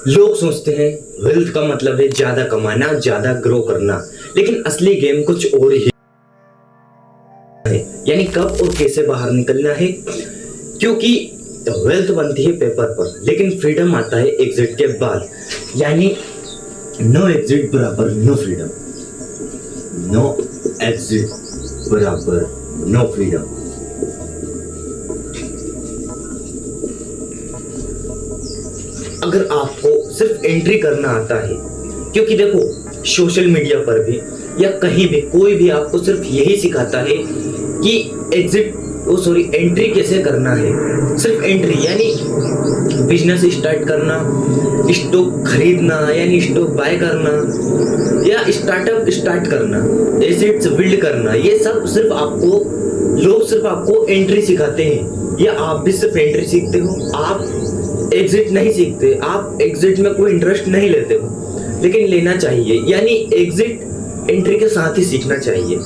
लोग सोचते हैं वेल्थ का मतलब है ज्यादा कमाना, ज्यादा ग्रो करना, लेकिन असली गेम कुछ और ही है। यानी कब और कैसे बाहर निकलना है, क्योंकि वेल्थ बनती है पेपर पर, लेकिन फ्रीडम आता है एग्जिट के बाद। यानी नो एग्जिट बराबर नो फ्रीडम, नो एग्जिट बराबर नो फ्रीडम। अगर आपको सिर्फ एंट्री करना आता है, क्योंकि देखो सोशल मीडिया पर भी या कहीं भी कोई भी आपको सिर्फ यही सिखाता है कि एंट्री कैसे करना है। सिर्फ एंट्री यानी बिजनेस स्टार्ट करना, स्टॉक खरीदना यानी स्टॉक बाय करना, या स्टार्टअप स्टार्ट करना, एसेट्स बिल्ड करना, ये सब सिर्फ आपको एंट्री सिखाते हैं। या आप भी सिर्फ एंट्री सीखते हो, आप एग्जिट नहीं सीखते, आप एग्जिट में कोई इंटरेस्ट नहीं लेते हो, लेकिन लेना चाहिए। यानी एग्जिट एंट्री के साथ ही सीखना चाहिए,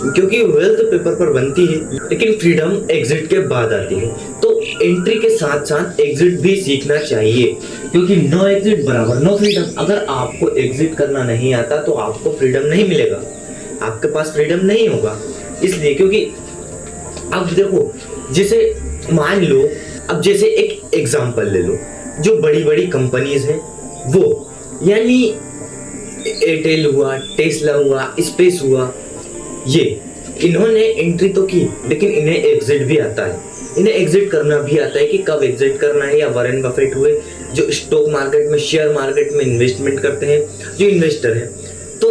क्योंकि वेल्थ पेपर पर बनती है, लेकिन फ्रीडम एग्जिट के बाद आती है। तो एंट्री के साथ साथ एग्जिट भी सीखना चाहिए, क्योंकि नो एग्जिट बराबर नो फ्रीडम। अगर आपको एग्जिट करना नहीं आता तो आपको फ्रीडम नहीं मिलेगा, आपके पास फ्रीडम नहीं होगा। इसलिए क्योंकि अब देखो, जैसे मान लो, अब जैसे एक एग्जांपल ले लो, जो बड़ी बड़ी कंपनीज हैं वो, यानी एयरटेल हुआ, टेस्ला हुआ, स्पेस हुआ, ये इन्होंने एंट्री तो की, लेकिन इन्हें एग्जिट भी आता है। इन्हें एग्जिट करना भी आता है कि कब एग्जिट करना है। या वॉरेन बफेट हुए, जो स्टॉक मार्केट में, शेयर मार्केट में इन्वेस्टमेंट करते हैं, जो इन्वेस्टर हैं, तो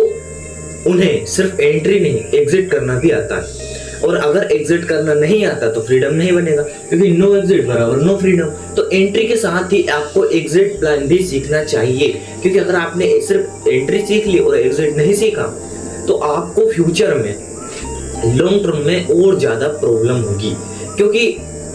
उन्हें सिर्फ एंट्री नहीं एग्जिट करना भी आता है। और अगर एग्जिट करना नहीं आता तो फ्रीडम नहीं बनेगा, क्योंकि नो एग्जिट बराबर नो फ्रीडम। तो एंट्री के साथ ही आपको एग्जिट प्लान भी सीखना चाहिए, क्योंकि अगर आपने सिर्फ एंट्री सीख ली और एग्जिट नहीं सीखा तो आपको फ्यूचर में लॉन्ग टर्म में और ज्यादा प्रॉब्लम होगी। क्योंकि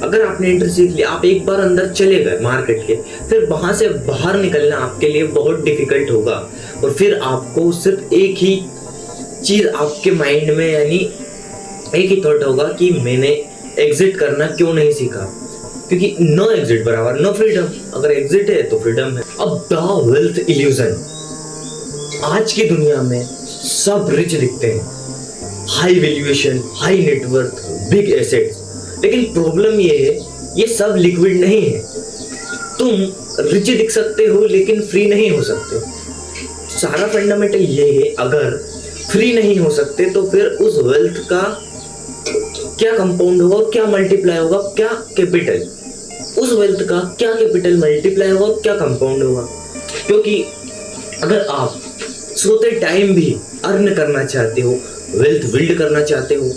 अगर आपने एंट्री सीख ली, आप एक बार अंदर चले गए मार्केट के, फिर वहां से बाहर निकलना आपके लिए बहुत डिफिकल्ट होगा। और फिर आपको सिर्फ एक ही चीज आपके माइंड में, यानी एक ही थॉट होगा कि मैंने एग्जिट करना क्यों नहीं सीखा, क्योंकि नो एग्जिट बराबर नो फ्रीडम। अगर एग्जिट है तो फ्रीडम है। अब द वेल्थ इल्यूजन, आज की दुनिया में सब रिच दिखते हैं, high valuation, high net worth, big assets, लेकिन प्रॉब्लम ये है ये सब लिक्विड नहीं है। तुम रिच दिख सकते हो लेकिन फ्री नहीं हो सकते। सारा फंडामेंटल ये है, अगर फ्री नहीं हो सकते तो फिर उस वेल्थ का क्या कंपाउंड होगा, क्या मल्टीप्लाई होगा, क्या कैपिटल, उस वेल्थ का क्या कैपिटल मल्टीप्लाई होगा, क्या कंपाउंड होगा। क्योंकि अगर आप सोते टाइम भी अर्न करना चाहते हो, वेल्थ बिल्ड करना चाहते हो,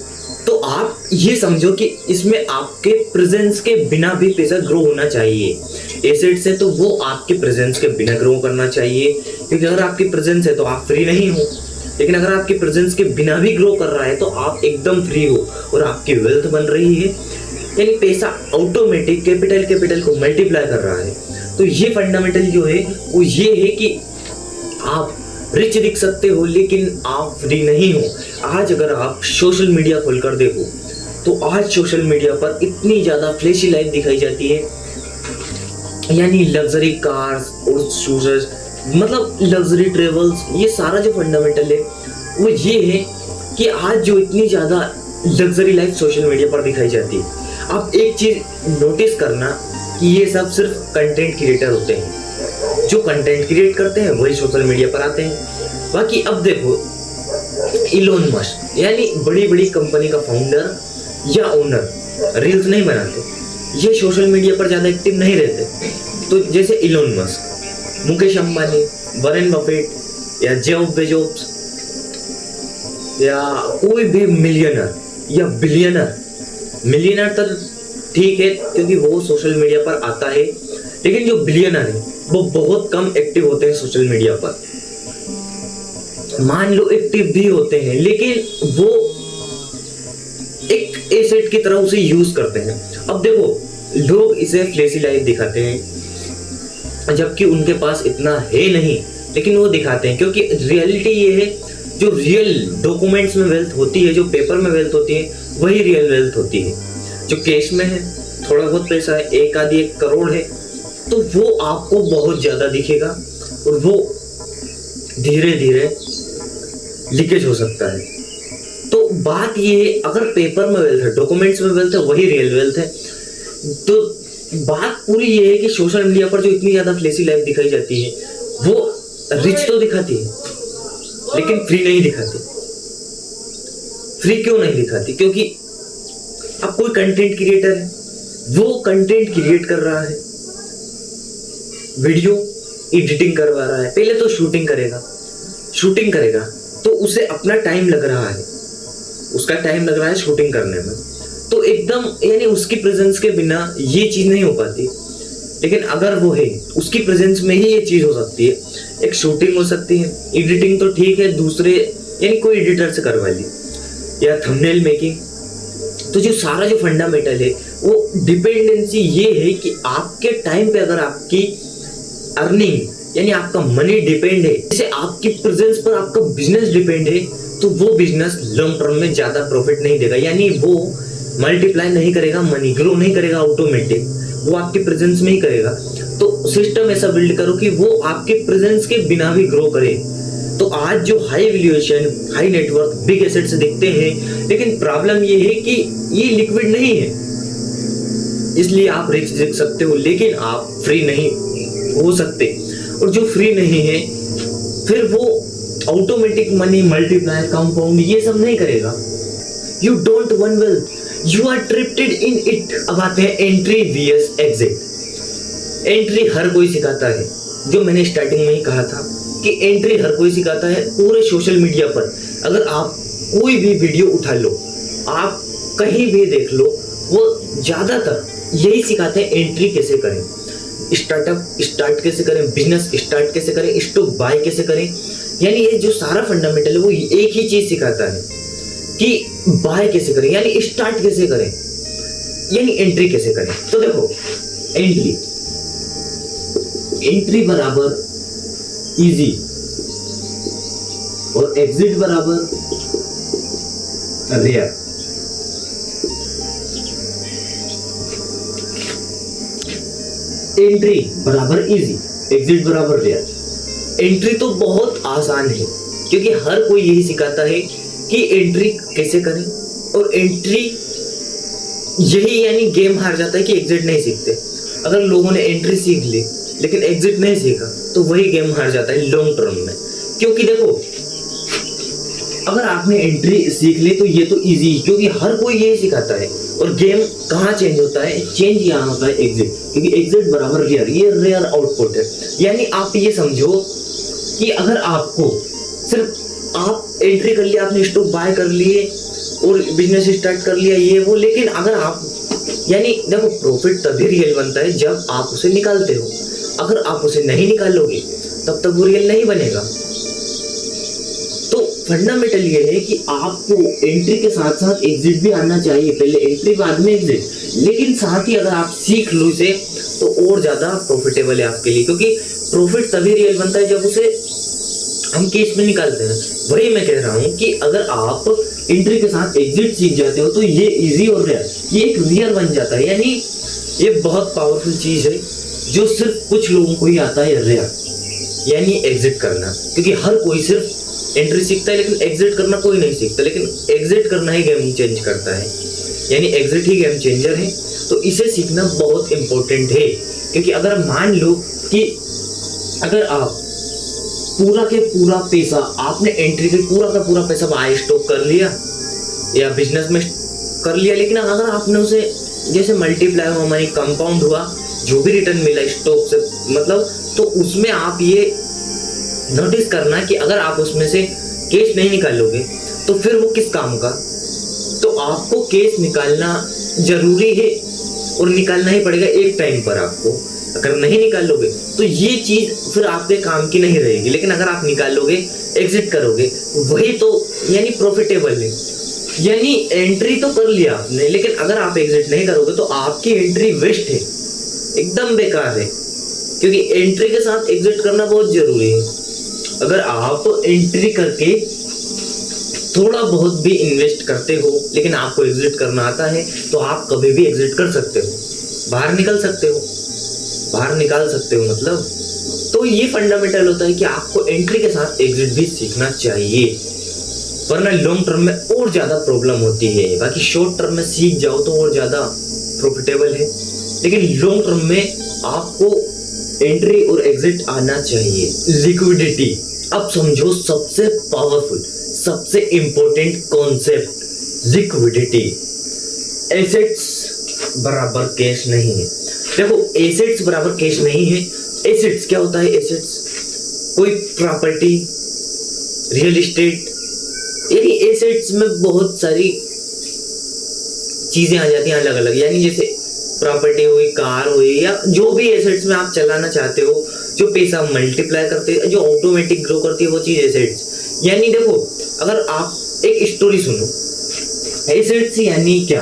तो आप ये समझो कि इसमें आपके प्रेजेंस के बिना भी पैसा ग्रो होना चाहिए। एसेट्स है तो वो आपके प्रेजेंस के बिना ग्रो करना चाहिए, क्योंकि अगर आपकी प्रेजेंस है तो आप फ्री नहीं हो, लेकिन अगर आपकी प्रेजेंस के बिना भी ग्रो कर रहा है तो आप एकदम फ्री हो और आपकी वेल्थ बन रही है। यानी पैसा ऑटोमेटिक कैपिटल को मल्टीप्लाई कर रहा है। तो ये फंडामेंटल जो है वो ये है कि आप रिच दिख सकते हो लेकिन आप फ्री नहीं हो। आज अगर आप सोशल मीडिया खोलकर देखो तो आज सोशल मीडिया पर इतनी ज्यादा फ्लैशी लाइफ दिखाई जाती है, यानी लग्जरी कार्स और शूज, मतलब लग्जरी ट्रेवल्स, ये सारा जो फंडामेंटल है वो ये है कि आज जो इतनी ज्यादा लग्जरी लाइफ सोशल मीडिया पर दिखाई जाती है, आप एक चीज नोटिस करना कि ये सब सिर्फ कंटेंट क्रिएटर होते हैं। जो कंटेंट क्रिएट करते हैं वही सोशल मीडिया पर आते हैं। बाकी अब देखो, इलोन मस्क यानी बड़ी बड़ी कंपनी का फाउंडर या ओनर रील्स नहीं बनाते, ये सोशल मीडिया पर ज्यादा एक्टिव नहीं रहते। तो जैसे Elon Musk, Mukesh Ambani, Warren Buffett या जेफ बेजोस या कोई भी मिलियनर या बिलियनर, मिलियनर तो ठीक है क्योंकि वो सोशल मीडिया पर आता है, लेकिन जो बिलियनर है वो बहुत कम एक्टिव होते हैं सोशल मीडिया पर। मान लो एक्टिव भी होते हैं लेकिन वो एक एसेट की तरह उसे यूज करते हैं। अब देखो, लोग इसे फ्लैशी लाइफ दिखाते हैं जबकि उनके पास इतना है नहीं, लेकिन वो दिखाते हैं क्योंकि रियलिटी ये है, जो रियल डॉक्यूमेंट्स में वेल्थ होती है, जो पेपर में वेल्थ होती है, वही रियल वेल्थ होती है। जो कैश में है थोड़ा बहुत पैसा है, एक आधी 1 करोड़ है, तो वो आपको बहुत ज्यादा दिखेगा और वो धीरे धीरे लीकेज हो सकता है। तो बात ये, अगर पेपर में वेल्थ है, डॉक्यूमेंट्स में वेल्थ है, वही रियल वेल्थ है। तो बात पूरी ये है कि सोशल मीडिया पर जो इतनी ज्यादा फ्लैशी लाइफ दिखाई जाती है, वो रिच तो दिखाती है लेकिन फ्री नहीं दिखाती। फ्री क्यों नहीं दिखाती? क्योंकि अब कोई कंटेंट क्रिएटर है, वो कंटेंट क्रिएट कर रहा है, वीडियो एडिटिंग करवा रहा है, पहले तो शूटिंग करेगा तो उसे अपना टाइम लग रहा है, उसका टाइम लग रहा है शूटिंग करने में। तो एकदम यानी उसकी प्रेजेंस के बिना ये चीज नहीं हो पाती। लेकिन अगर वो है, उसकी प्रेजेंस में ही ये चीज हो सकती है। एक शूटिंग हो सकती है, एडिटिंग तो ठीक है, दूसरे यानी कोई एडिटर से करवा ली, या थंबनेल मेकिंग। तो जो सारा जो फंडामेंटल है वो डिपेंडेंसी ये है कि आपके टाइम पे अगर आपकी अर्निंग यानी आपका मनी डिपेंड है, जैसे आपकी प्रेजेंस पर आपका बिजनेस डिपेंड है, तो वो बिजनेस लॉन्ग टर्म में ज्यादा प्रॉफिट नहीं देगा, यानी वो मल्टीप्लाई नहीं करेगा, मनी ग्रो नहीं करेगा ऑटोमेटिक, वो आपकी प्रेजेंस में ही करेगा। तो सिस्टम ऐसा बिल्ड करो कि वो आपके प्रेजेंस के बिना भी ग्रो करे। तो आज जो high valuation, high network, big assets दिखते हैं, लेकिन प्रॉब्लम ये है कि ये लिक्विड नहीं है, इसलिए आप रिच दिख सकते हो लेकिन आप फ्री नहीं हो सकते। और जो फ्री नहीं है फिर वो ऑटोमेटिक मनी मल्टीप्लाई, कंपाउंड ये सब नहीं करेगा। You don't own wealth, you are trapped in it. अब आते हैं एंट्री वीएस एग्जिट। एंट्री हर कोई सिखाता है, जो मैंने स्टार्टिंग में ही कहा था कि एंट्री हर कोई सिखाता है। पूरे सोशल मीडिया पर अगर आप कोई भी वीडियो उठा लो, आप कहीं भी देख लो, वो ज्यादातर यही सिखाते हैं एंट्री कैसे करें, स्टार्टअप स्टार्ट कैसे करें, बिजनेस स्टार्ट कैसे करें, स्टॉक बाय कैसे करें। यानी ये जो सारा फंडामेंटल है वो एक ही चीज सिखाता है कि बाय कैसे करें, यानी स्टार्ट कैसे करें, यानी एंट्री कैसे करें। तो देखो, एंट्री बराबर इजी और एग्जिट बराबर रेयर। एंट्री बराबर इजी, एग्जिट बराबर रेयर। एंट्री तो बहुत आसान है क्योंकि हर कोई यही सिखाता है कि एंट्री कैसे करें, और एंट्री यही यानी गेम हार जाता है कि एग्जिट नहीं सीखते। अगर लोगों ने एंट्री सीख ली लेकिन एग्जिट नहीं सीखा तो वही गेम हार जाता है लॉन्ग टर्म में। क्योंकि देखो, अगर आपने एंट्री सीख ली तो ये तो इजी, क्योंकि हर कोई यही सिखाता है। और गेम कहाँ चेंज होता है? चेंज यहाँ होता है एग्जिट, क्योंकि एग्जिट बराबर रेयर, ये रेयर आउटपुट है। यानी आप ये समझो कि अगर आपको सिर्फ आप एंट्री कर लिया, आपने स्टॉक बाय कर लिए और बिजनेस स्टार्ट कर लिया ये वो, लेकिन अगर आप यानी देखो, प्रॉफिट तभी रियल बनता है जब आप उसे निकालते हो। अगर आप उसे नहीं निकालोगे तब तक वो रियल नहीं बनेगा। तो फंडामेंटल ये है कि आपको एंट्री के साथ साथ एग्जिट भी आना चाहिए, पहले एंट्री बाद में एग्जिट। लेकिन साथ ही अगर आप सीख लो इसे तो और ज्यादा प्रॉफिटेबल है आपके लिए, क्योंकि प्रॉफिट तभी रियल बनता है जब उसे हम केस में निकालते हैं। वही मैं कह रहा हूँ कि अगर आप एंट्री के साथ एग्जिट सीख जाते हो तो ये इजी और रेयर, ये एक रियल बन जाता है। यानी ये बहुत पावरफुल चीज है जो सिर्फ कुछ लोगों को ही आता है, रेयर, यानी एग्जिट करना। क्योंकि हर कोई सिर्फ एंट्री सीखता है लेकिन एग्जिट करना कोई नहीं सीखता, लेकिन एग्जिट करना ही गेम चेंज करता है, यानी एग्जिट ही गेम चेंजर है। तो इसे सीखना बहुत इंपॉर्टेंट है। क्योंकि अगर मान लो कि अगर आप पूरा के पूरा पैसा आपने एंट्री के पूरा का पूरा पैसा बाय स्टॉक कर लिया या बिजनेस में कर लिया, लेकिन अगर आपने उसे जैसे मल्टीप्लाई हुआ, मनी कंपाउंड हुआ, जो भी रिटर्न मिला स्टॉक से मतलब, तो उसमें आप ये नोटिस करना कि अगर आप उसमें से कैश नहीं निकालोगे तो फिर वो किस काम का। तो आपको कैश निकालना जरूरी है और निकालना ही पड़ेगा एक टाइम पर आपको। अगर नहीं निकालोगे तो ये चीज फिर आपके काम की नहीं रहेगी, लेकिन अगर आप निकालोगे, एग्जिट करोगे, वही तो यानी प्रॉफिटेबल है। यानी एंट्री तो कर लिया आपने, लेकिन अगर आप एग्जिट नहीं करोगे तो आपकी एंट्री वेस्ट है, एकदम बेकार है। क्योंकि एंट्री के साथ एग्जिट करना बहुत जरूरी है। अगर आप एंट्री करके थोड़ा बहुत भी इन्वेस्ट करते हो लेकिन आपको एग्जिट करना आता है तो आप कभी भी एग्जिट कर सकते हो, बाहर निकल सकते हो। बाहर निकाल सकते हो मतलब। तो ये फंडामेंटल होता है कि आपको एंट्री के साथ एग्जिट भी सीखना चाहिए, वरना लॉन्ग टर्म में और ज़्यादा प्रॉब्लम होती है। बाकी शॉर्ट टर्म में सीख जाओ तो और ज़्यादा प्रॉफिटेबल है, लेकिन लॉन्ग टर्म में आपको एंट्री और एग्जिट आना चाहिए। लिक्विडिटी, अब समझो सबसे पावरफुल, सबसे इंपॉर्टेंट कॉन्सेप्ट लिक्विडिटी। एसेट्स बराबर कैश नहीं है। देखो एसेट्स बराबर कैश नहीं है। एसेट्स क्या होता है? एसेट्स कोई प्रॉपर्टी, रियल एस्टेट, यानी एसेट्स में बहुत सारी चीजें आ जाती हैं अलग अलग, यानी जैसे प्रॉपर्टी हुई, कार हुई, या जो भी एसेट्स में आप चलाना चाहते हो, जो पैसा मल्टीप्लाई करते हैं, जो ऑटोमेटिक ग्रो करती है, वो चीज एसेट्स। यानी देखो अगर आप एक स्टोरी सुनो, एसेट्स यानी क्या,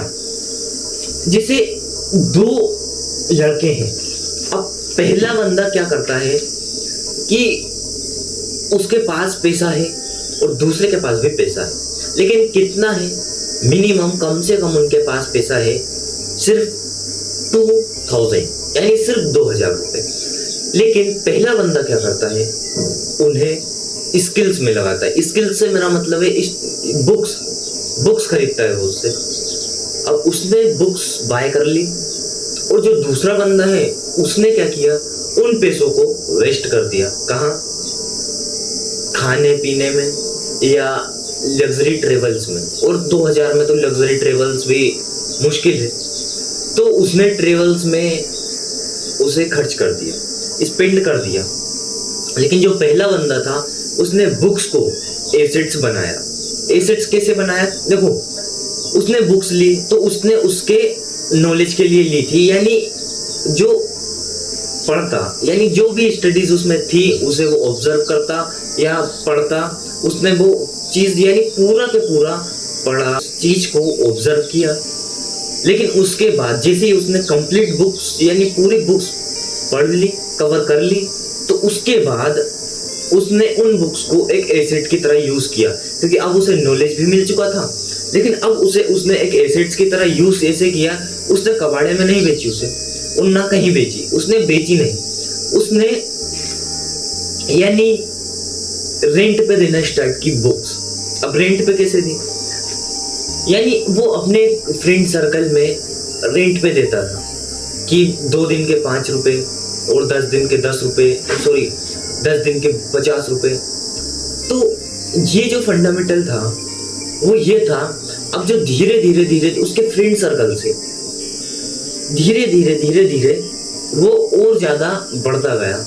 जैसे दो लड़के हैं, अब पहला बंदा क्या करता है कि उसके पास पैसा है और दूसरे के पास भी पैसा है, लेकिन कितना है? मिनिमम कम से कम उनके पास पैसा है सिर्फ 2000, यानी सिर्फ 2000 रुपए। लेकिन पहला बंदा क्या करता है? उन्हें स्किल्स में लगाता है। स्किल्स से मेरा मतलब है बुक्स खरीदता है वो उससे। अब उसने बुक्स बाय कर ली, और जो दूसरा बंदा है उसने क्या किया? उन पैसों को वेस्ट कर दिया। कहाँ? खाने पीने में या लग्जरी ट्रेवल्स में। और 2000 में तो लग्जरी ट्रेवल्स भी मुश्किल है, तो उसने ट्रेवल्स में उसे खर्च कर दिया, स्पेंड कर दिया। लेकिन जो पहला बंदा था उसने बुक्स को एसेट्स बनाया। एसेट्स कैसे बनाया? देखो उसने बुक्स ली तो उसने उसके नॉलेज के लिए ली थी, यानी जो पढ़ता, यानी जो भी स्टडीज उसमें थी उसे वो ऑब्जर्व करता या पढ़ता, उसने वो चीज यानी पूरा के पूरा पढ़ा, चीज को ऑब्जर्व किया। लेकिन उसके बाद जैसे ही उसने कंप्लीट बुक्स यानी पूरी बुक्स पढ़ ली, कवर कर ली, तो उसके बाद उसने उन बुक्स को एक एसेट की तरह यूज किया, क्योंकि अब उसे नॉलेज भी मिल चुका था। लेकिन अब उसने एक एसेट्स की तरह यूज ऐसे किया, उसने कबाड़े में नहीं बेची उसे, और ना कहीं बेची, उसने बेची नहीं, उसने यानी रेंट पे देना स्टार्ट की बुक्स। अब रेंट पे कैसे दी? यानी वो अपने फ्रेंड सर्कल में रेंट पे देता था कि 2 दिन के 5 रुपए और 10 दिन के 10 रुपए, सॉरी 10 दिन के 50 रुपए। तो ये जो फंडामेंटल था वो ये था। अब जो धीरे धीरे उसके फ्रेंड सर्कल से धीरे धीरे वो और ज्यादा बढ़ता गया,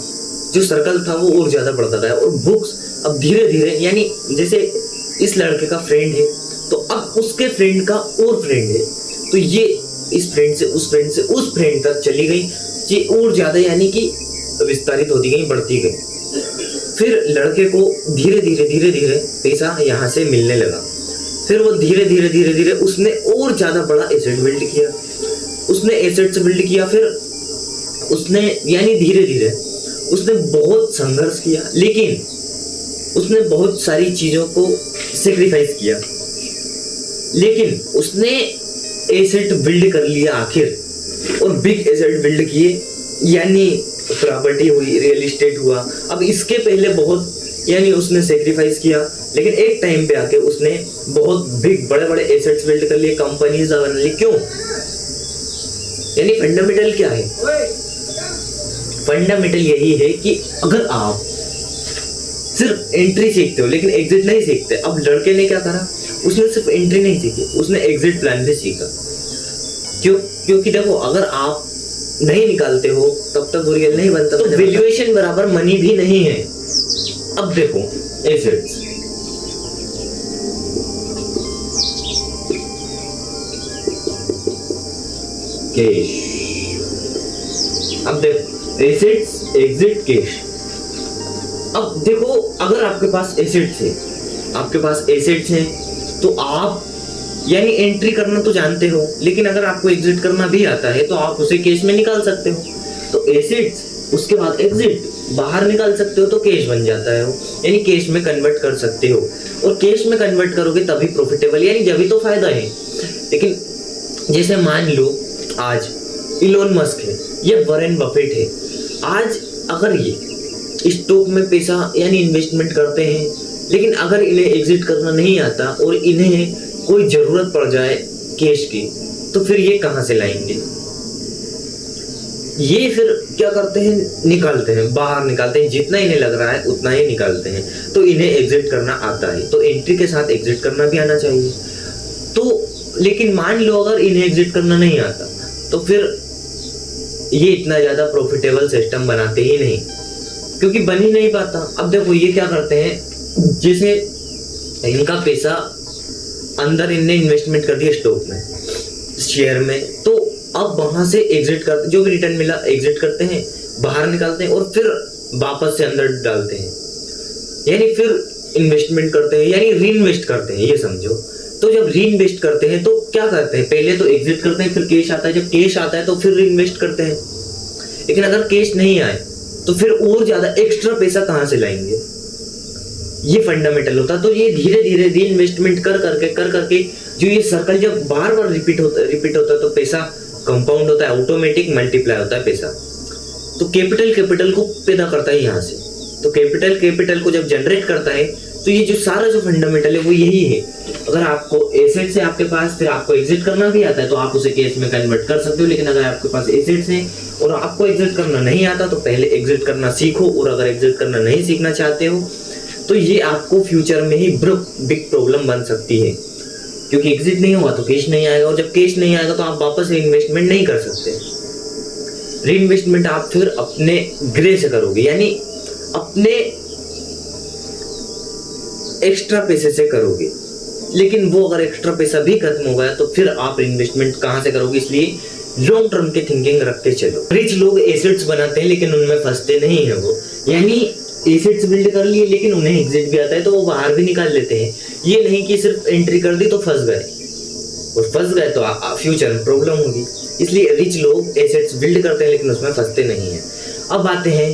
जो सर्कल था वो और ज्यादा बढ़ता गया। और बुक्स अब धीरे धीरे, यानी जैसे इस लड़के का फ्रेंड है तो अब उसके फ्रेंड का और फ्रेंड है, तो ये इस फ्रेंड से उस फ्रेंड से उस फ्रेंड तक चली गई, ये और ज्यादा यानी कि विस्तारित होती गई, बढ़ती गई। फिर लड़के को धीरे धीरे पैसा यहाँ से मिलने लगा। फिर वो धीरे धीरे उसने और ज्यादा बड़ा एसेट बिल्ड किया, उसने एसेट्स बिल्ड किया। फिर उसने यानी धीरे धीरे उसने बहुत संघर्ष किया, लेकिन उसने बहुत सारी चीजों को सेक्रीफाइस किया, लेकिन उसने एसेट बिल्ड कर लिया आखिर, और बिग एसेट बिल्ड किए, यानी प्रॉपर्टी हुई, रियल एस्टेट हुआ। अब इसके पहले बहुत यानी उसने सेक्रीफाइस किया, लेकिन एक टाइम पे आके उसने बहुत बिग बड़े एसेट्स बिल्ड कर लिए, कंपनीज बना ली। क्यों? यानी फंडामेंटल क्या है? फंडामेंटल यही है कि अगर आप सिर्फ एंट्री सीखते हो लेकिन एग्जिट नहीं सीखते। अब लड़के ने क्या करा? उसने सिर्फ एंट्री नहीं सीखी, उसने एग्जिट प्लान भी सीखा। क्योंकि देखो अगर आप नहीं निकालते हो तब तक वो रियल नहीं बनता। तो वैल्यूएशन बराबर मनी भी नहीं है। अब देखो एसेट्स, कैश, अब देखो एसेट्स, एग्जिट, कैश। अब देखो अगर आपके पास एसेट्स है, आपके पास एसेट्स हैं तो आप यानी एंट्री करना तो जानते हो, लेकिन अगर आपको एग्जिट करना भी आता है तो आप उसे कैश में निकाल सकते हो। तो एसेट्स उसके बाद एग्जिट, बाहर निकाल सकते हो तो कैश बन जाता है वो, यानी कैश में कन्वर्ट कर सकते हो। और कैश में कन्वर्ट करोगे तभी प्रॉफिटेबल, यानी जभी तो फायदा है। लेकिन जैसे मान लो आज इलोन मस्क है या वॉरेन बफेट है, आज अगर ये स्टॉक में पैसा यानी इन्वेस्टमेंट करते हैं, लेकिन अगर इन्हें एग्जिट करना नहीं आता और इन्हें कोई ज़रूरत पड़ जाए कैश की, तो फिर ये कहाँ से लाएंगे? ये फिर क्या करते हैं, निकालते हैं, बाहर निकालते हैं, जितना इन्हें लग रहा है उतना ही निकालते हैं। तो इन्हें एग्जिट करना आता है, तो एंट्री के साथ एग्जिट करना भी आना चाहिए। तो लेकिन मान लो अगर इन्हें एग्जिट करना नहीं आता, तो फिर ये इतना ज़्यादा प्रॉफिटेबल सिस्टम बनाते ही नहीं, क्योंकि बन ही नहीं पाता। अब देखो ये क्या करते हैं, जैसे इनका पैसा अंदर इनने इन्वेस्टमेंट कर दिया स्टॉक में, शेयर में, तो अब वहां से एग्जिट करते, जो भी रिटर्न मिला एग्जिट करते हैं, बाहर निकालते हैं और फिर वापस से अंदर डालते हैं, यानी फिर इन्वेस्टमेंट करते हैं, यानी रीइन्वेस्ट करते हैं, ये समझो। तो जब रीइन्वेस्ट करते हैं तो क्या करते हैं, पहले तो एग्जिट करते हैं, फिर कैश आता है, जब कैश आता है तो फिर रीइन्वेस्ट करते हैं। लेकिन अगर कैश नहीं आए तो फिर और ज्यादा एक्स्ट्रा पैसा कहाँ से लाएंगे? ये फंडामेंटल होता है। तो ये धीरे धीरे रीइन्वेस्टमेंट कर करके जो ये सर्कल जब बार बार रिपीट होता है तो पैसा कंपाउंड होता है, ऑटोमेटिक मल्टीप्लाई होता है पैसा। तो कैपिटल को पैदा करता है यहाँ से। तो कैपिटल को जब जनरेट करता है, तो ये जो सारा जो फंडामेंटल है वो यही है। अगर आपको एसेट्स है आपके पास, फिर आपको एग्जिट करना भी आता है, तो आप उसे कैश में कन्वर्ट कर सकते हो। लेकिन अगर आपके पास एसेट्स है और आपको एग्जिट करना नहीं आता, तो पहले एग्जिट करना सीखो। और अगर एग्जिट करना नहीं सीखना चाहते हो, तो ये आपको फ्यूचर में ही बिग प्रॉब्लम बन सकती है, क्योंकि एग्जिट नहीं हुआ तो कैश नहीं आएगा, और जब कैश नहीं आएगा तो आप वापस इन्वेस्टमेंट नहीं कर सकते। रीइन्वेस्टमेंट आप फिर अपने ग्रे से करोगे, यानी अपने एक्स्ट्रा पैसे से करोगे। लेकिन वो अगर एक्स्ट्रा पैसा भी खत्म हो गया तो फिर आप इन्वेस्टमेंट कहाँ से करोगे? इसलिए लॉन्ग टर्म की थिंकिंग रख के चलो। रिच लोग एसेट्स बनाते हैं लेकिन उनमें फंसते नहीं है वो, यानी एसेट्स बिल्ड कर लिए लेकिन उन्हें एग्जिट भी आता है तो वो बाहर भी निकाल लेते हैं। ये नहीं कि सिर्फ एंट्री कर दी तो फंस गए, और फंस गए तो फ्यूचर में प्रॉब्लम होगी। इसलिए रिच लोग एसेट्स बिल्ड करते हैं लेकिन उसमें फंसते नहीं हैं। अब आते हैं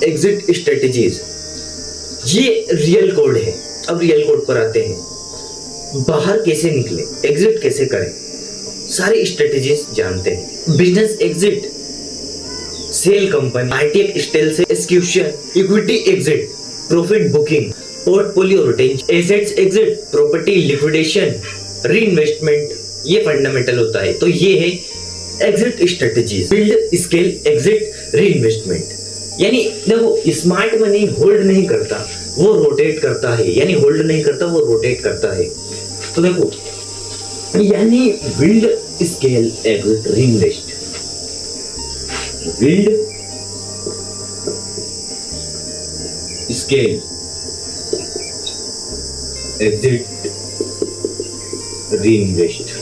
एग्जिट स्ट्रेटेजीज, ये रियल कोड है। अब रियल कोड पर आते हैं, बाहर कैसे निकले, एग्जिट कैसे करें, सारी स्ट्रेटेजीज जानते हैं। Business exit, sale company, IT stale से execution, equity exit, profit booking, portfolio retention, assets exit, property liquidation, reinvestment, ये फंडामेंटल होता है। तो ये है exit strategies, build, scale, exit, reinvestment. यानी देखो स्मार्ट मनी होल्ड नहीं करता, वो रोटेट करता है, यानी होल्ड नहीं करता, वो रोटेट करता है। तो देखो यानी build, scale, exit, reinvest, build, scale, exit, reinvest.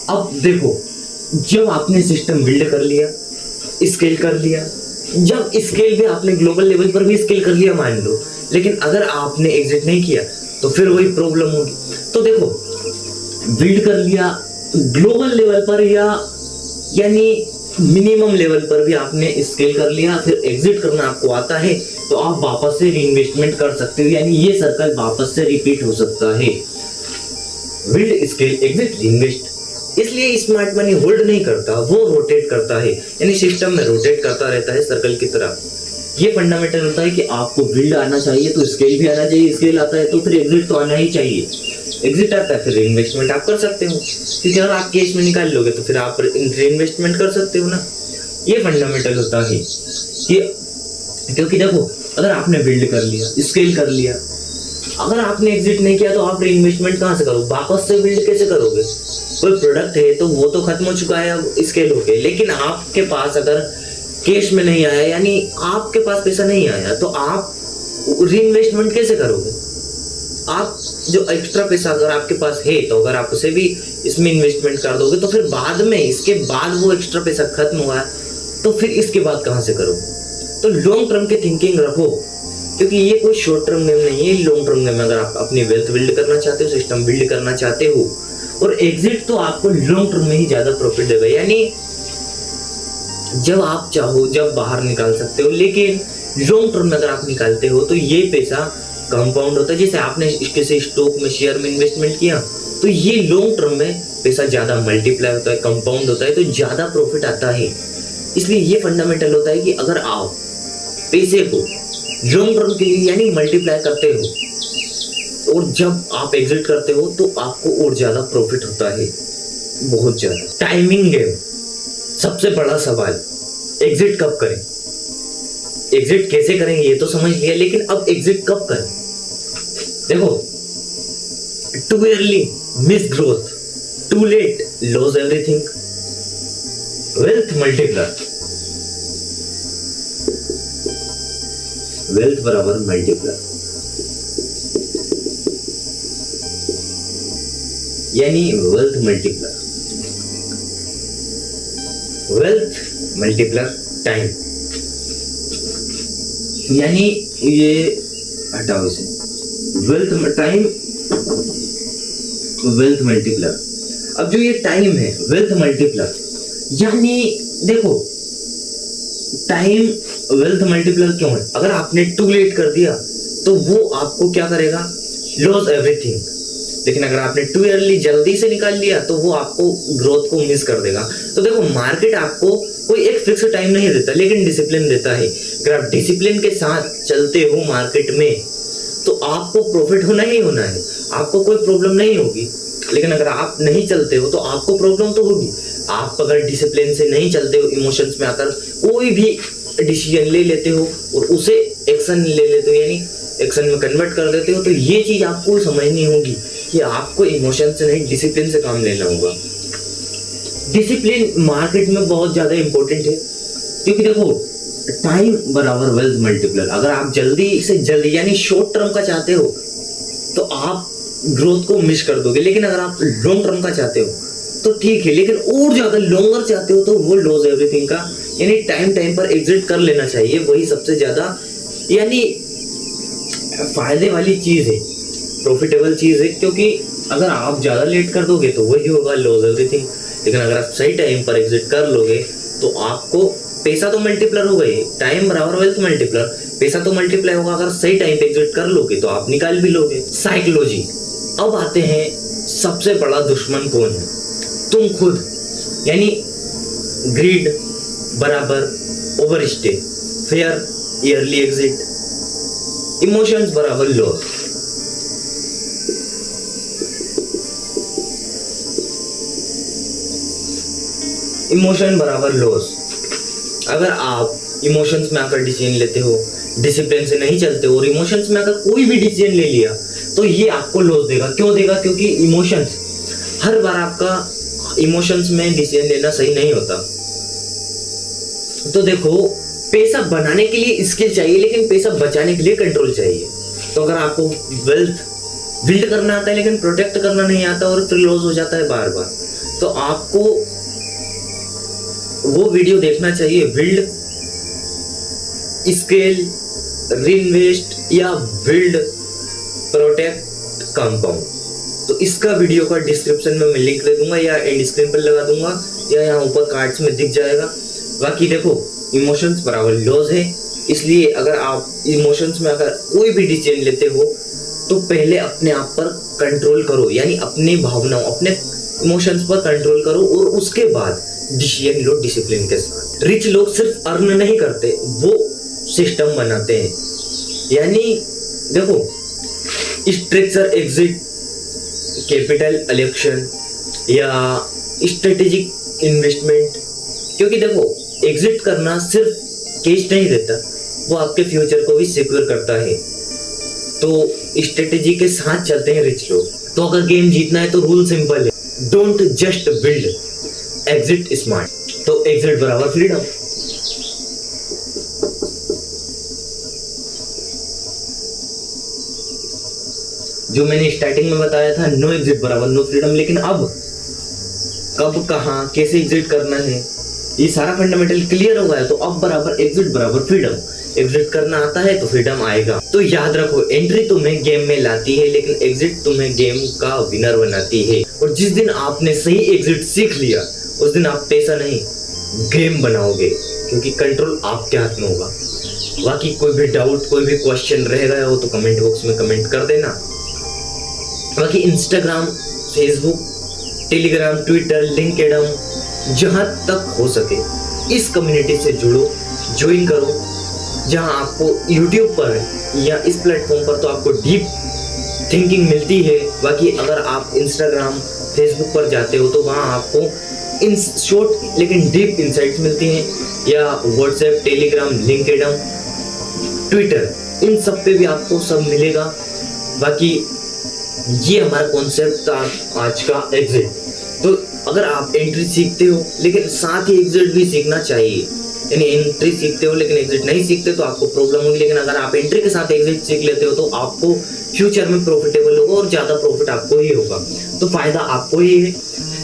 अब देखो जब आपने सिस्टम बिल्ड कर लिया, स्केल कर लिया, जब स्केल भी आपने ग्लोबल लेवल पर भी स्केल कर लिया मान लो, लेकिन अगर आपने एग्जिट नहीं किया तो फिर वही प्रॉब्लम होगी। तो देखो बिल्ड कर लिया ग्लोबल लेवल पर यानी मिनिमम लेवल पर भी आपने स्केल कर लिया, फिर एग्जिट करना आपको आता है तो आप वापस से रीइन्वेस्टमेंट कर सकते हो, यानी ये सर्कल वापस से रिपीट हो सकता है। Build, scale, exit, reinvest. इसलिए स्मार्ट मनी होल्ड नहीं करता, वो रोटेट करता है, यानी सिस्टम में रोटेट करता रहता है सर्कल की तरह। ये फंडामेंटल होता है कि आपको बिल्ड आना चाहिए तो स्केल भी आना चाहिए, स्केल आता है तो फिर एग्जिट तो आना ही चाहिए, एग्जिट आता है फिर इन्वेस्टमेंट आप कर सकते हो, क्योंकि अगर आप कैश में निकाल लोगे तो फिर आप इन्वेस्टमेंट कर सकते हो ना। ये फंडामेंटल होता है कि क्योंकि देखो अगर आपने बिल्ड कर लिया, स्केल कर लिया, अगर आपने एग्जिट नहीं किया तो आप इन्वेस्टमेंट कहाँ से करोगे, वापस से बिल्ड कैसे करोगे? कोई प्रोडक्ट है तो वो तो खत्म हो चुका है, अब स्केल हो गया, लेकिन आपके पास अगर कैश में नहीं आया, यानी आपके पास पैसा नहीं आया, तो आप रीइन्वेस्टमेंट कैसे करोगे? आप जो एक्स्ट्रा पैसा अगर आपके पास है तो अगर आप उसे भी इसमें इन्वेस्टमेंट कर दोगे तो फिर बाद में इसके बाद वो एक्स्ट्रा पैसा खत्म हुआ तो फिर इसके बाद कहाँ से करोगे? तो लॉन्ग टर्म की थिंकिंग रखो, क्योंकि ये कोई शॉर्ट टर्म गेम नहीं है, लॉन्ग टर्म गेम। अगर आप अपनी वेल्थ बिल्ड करना चाहते हो, सिस्टम बिल्ड करना चाहते हो, और एग्जिट तो आपको लॉन्ग टर्म में ही ज्यादा प्रॉफिट देगा, यानी जब आप चाहो जब बाहर निकाल सकते हो, लेकिन लॉन्ग टर्म में अगर आप निकालते हो तो ये पैसा कंपाउंड होता है। जैसे आपने किसी स्टॉक में, शेयर में इन्वेस्टमेंट किया तो ये लॉन्ग टर्म में पैसा ज़्यादा मल्टीप्लाई होता है, कंपाउंड होता है, तो ज़्यादा प्रॉफिट आता है। इसलिए ये फंडामेंटल होता है कि अगर आप पैसे को लॉन्ग टर्म के लिए यानी मल्टीप्लाई करते हो और जब आप एग्जिट करते हो तो आपको और ज़्यादा प्रॉफिट होता है, बहुत ज़्यादा। टाइमिंग गेम सबसे बड़ा सवाल, एग्जिट कब करें? एग्जिट कैसे करेंगे ये तो समझ लिया, लेकिन अब एग्जिट कब करें? देखो, too early miss growth, too late loss everything, wealth multiply, wealth बराबर मल्टीप्लाई, यानी wealth multiply, wealth multiply time, यानी ये हटाओ इसे, वेल्थ टाइम, वेल्थ मल्टीप्लाई। अब जो ये टाइम है वेल्थ मल्टीप्लाई, यानी देखो टाइम वेल्थ मल्टीप्लाई क्यों है? अगर आपने टू लेट कर दिया तो वो आपको क्या करेगा? Loss everything. लेकिन अगर आपने टू अर्ली जल्दी से निकाल लिया तो वो आपको ग्रोथ को मिस कर देगा। तो देखो, मार्केट आपको कोई एक फिक्स टाइम नहीं देता, लेकिन डिसिप्लिन देता है। अगर आप डिसिप्लिन के साथ चलते हो मार्केट में तो आपको प्रॉफिट होना ही होना है, आपको कोई प्रॉब्लम नहीं होगी। लेकिन अगर आप नहीं चलते हो तो आपको प्रॉब्लम तो होगी। आप अगर डिसिप्लिन से नहीं चलते हो, इमोशंस में आकर कोई भी डिसीजन ले लेते हो और उसे एक्शन ले लेते हो, यानी एक्शन में कन्वर्ट कर देते हो, तो ये चीज आपको समझनी होगी कि आपको इमोशन से नहीं डिसिप्लिन से काम लेना होगा। डिसिप्लिन मार्केट में बहुत ज्यादा इंपॉर्टेंट है, क्योंकि देखो टाइम बराबर वेल्थ मल्टीप्लाई। अगर आप जल्दी से जल्दी यानी शॉर्ट टर्म का चाहते हो तो आप ग्रोथ को मिस कर दोगे, लेकिन अगर आप लॉन्ग टर्म का चाहते हो तो ठीक है, लेकिन और ज्यादा लॉन्गर चाहते हो तो वो लॉस एवरीथिंग का यानी टाइम पर एग्जिट कर लेना चाहिए। वही सबसे ज्यादा यानी फायदे वाली चीज है, प्रॉफिटेबल चीज है, क्योंकि अगर आप ज्यादा लेट कर दोगे तो वही होगा लॉस एवरीथिंग। लेकिन अगर आप सही टाइम पर एग्जिट कर लोगे तो आपको पैसा तो मल्टीप्लाई होगा ही, टाइम बराबर वेल्थ मल्टीप्लाई, पैसा तो मल्टीप्लाई होगा। अगर सही टाइम पे एग्जिट कर लोगे तो आप निकाल भी लोगे। साइकोलॉजी। अब आते हैं सबसे बड़ा दुश्मन कौन है? तुम खुद, यानी ग्रीड बराबर overstay, fair yearly exit, emotions बराबर लॉस। इमोशन बराबर लॉस। अगर आप इमोशंस में आकर डिसीजन लेते हो, डिसिप्लिन से नहीं चलते हो और इमोशंस में अगर कोई भी डिसीजन ले लिया तो ये आपको लॉस देगा। क्यों देगा? क्योंकि इमोशंस, हर बार आपका इमोशंस में डिसीजन लेना सही नहीं होता। तो देखो, पैसा बनाने के लिए स्किल चाहिए, लेकिन पैसा बचाने के लिए कंट्रोल चाहिए। तो अगर आपको वेल्थ बिल्ड करना आता है लेकिन प्रोटेक्ट करना नहीं आता और फिर लॉस हो जाता है बार बार, तो आपको वो वीडियो देखना चाहिए, बिल्ड, स्केल, रीइन्वेस्ट या बिल्ड प्रोटेक्ट कंपाउंड। तो इसका वीडियो का डिस्क्रिप्शन में मैं लिंक दे दूंगा या एंड स्क्रीन पर लगा दूंगा या यहाँ ऊपर कार्ड्स में दिख जाएगा। बाकी देखो, इमोशंस बराबर लॉस है, इसलिए अगर आप इमोशंस में अगर कोई भी डिसीजन लेते हो तो पहले अपने आप पर कंट्रोल करो, यानी अपनी भावनाओं, अपने इमोशंस पर कंट्रोल करो और उसके बाद डिसीजन लो डिसिप्लिन के साथ। रिच लोग सिर्फ अर्न नहीं करते, वो सिस्टम बनाते हैं। यानी देखो, स्ट्रक्चर एग्जिट, कैपिटल इलेक्शन या स्ट्रेटेजिक इन्वेस्टमेंट। क्योंकि देखो, एग्जिट करना सिर्फ कैश नहीं देता, वो आपके फ्यूचर को भी सिक्योर करता है। तो स्ट्रेटेजी के साथ चलते हैं रिच लोग। तो अगर गेम जीतना है तो रूल सिंपल है, don't just build, exit smart. तो एग्जिट बराबर फ्रीडम। जो मैंने स्टार्टिंग में बताया था, नो एग्जिट बराबर नो फ्रीडम। लेकिन अब कब, कहां, कैसे एग्जिट करना है, ये सारा फंडामेंटल क्लियर हो गया। तो अब बराबर एग्जिट बराबर फ्रीडम। एग्जिट करना आता है तो फ्रीडम आएगा। तो याद रखो, एंट्री तुम्हें गेम में लाती है लेकिन एग्जिट तुम्हें गेम का विनर बनाती है। और जिस दिन आपने सही एग्जिट सीख लिया उस दिन आप पैसा नहीं गेम बनाओगे, क्योंकि कंट्रोल आपके हाथ में होगा। बाकी कोई भी डाउट, कोई भी क्वेश्चन रह गया हो तो कमेंट बॉक्स में कमेंट कर देना। बाकी Instagram, Facebook Telegram, Twitter, LinkedIn, जहां तक हो सके इस कम्युनिटी से जुड़ो, ज्वाइन करो, जहां आपको यूट्यूब पर या इस प्लेटफॉर्म पर तो आपको डीप थिंकिंग मिलती है। बाकी अगर आप इंस्टाग्राम, फेसबुक पर जाते हो तो वहाँ आपको इन शॉर्ट लेकिन डीप इंसाइट्स मिलती हैं, या व्हाट्सएप, टेलीग्राम, लिंक्डइन, ट्विटर, इन सब पे भी आपको सब मिलेगा। बाकी ये हमारा कॉन्सेप्ट था आज का एग्जिट। तो अगर आप एंट्री सीखते हो लेकिन साथ ही एग्जिट भी सीखना चाहिए, यानी एंट्री सीखते हो लेकिन एग्जिट नहीं सीखते तो आपको प्रॉब्लम होगी, लेकिन अगर आप एंट्री के साथ एग्जिट सीख लेते हो तो आपको फ्यूचर में प्रॉफिटेबल होगा और ज़्यादा प्रॉफिट आपको ही होगा, तो फायदा आपको ही है।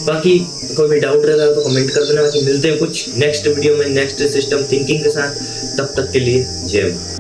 बाकी कोई भी डाउट रहेगा तो कमेंट कर देना। बाकी मिलते हैं कुछ नेक्स्ट वीडियो में नेक्स्ट सिस्टम थिंकिंग के साथ, तब तक के लिए जय मां।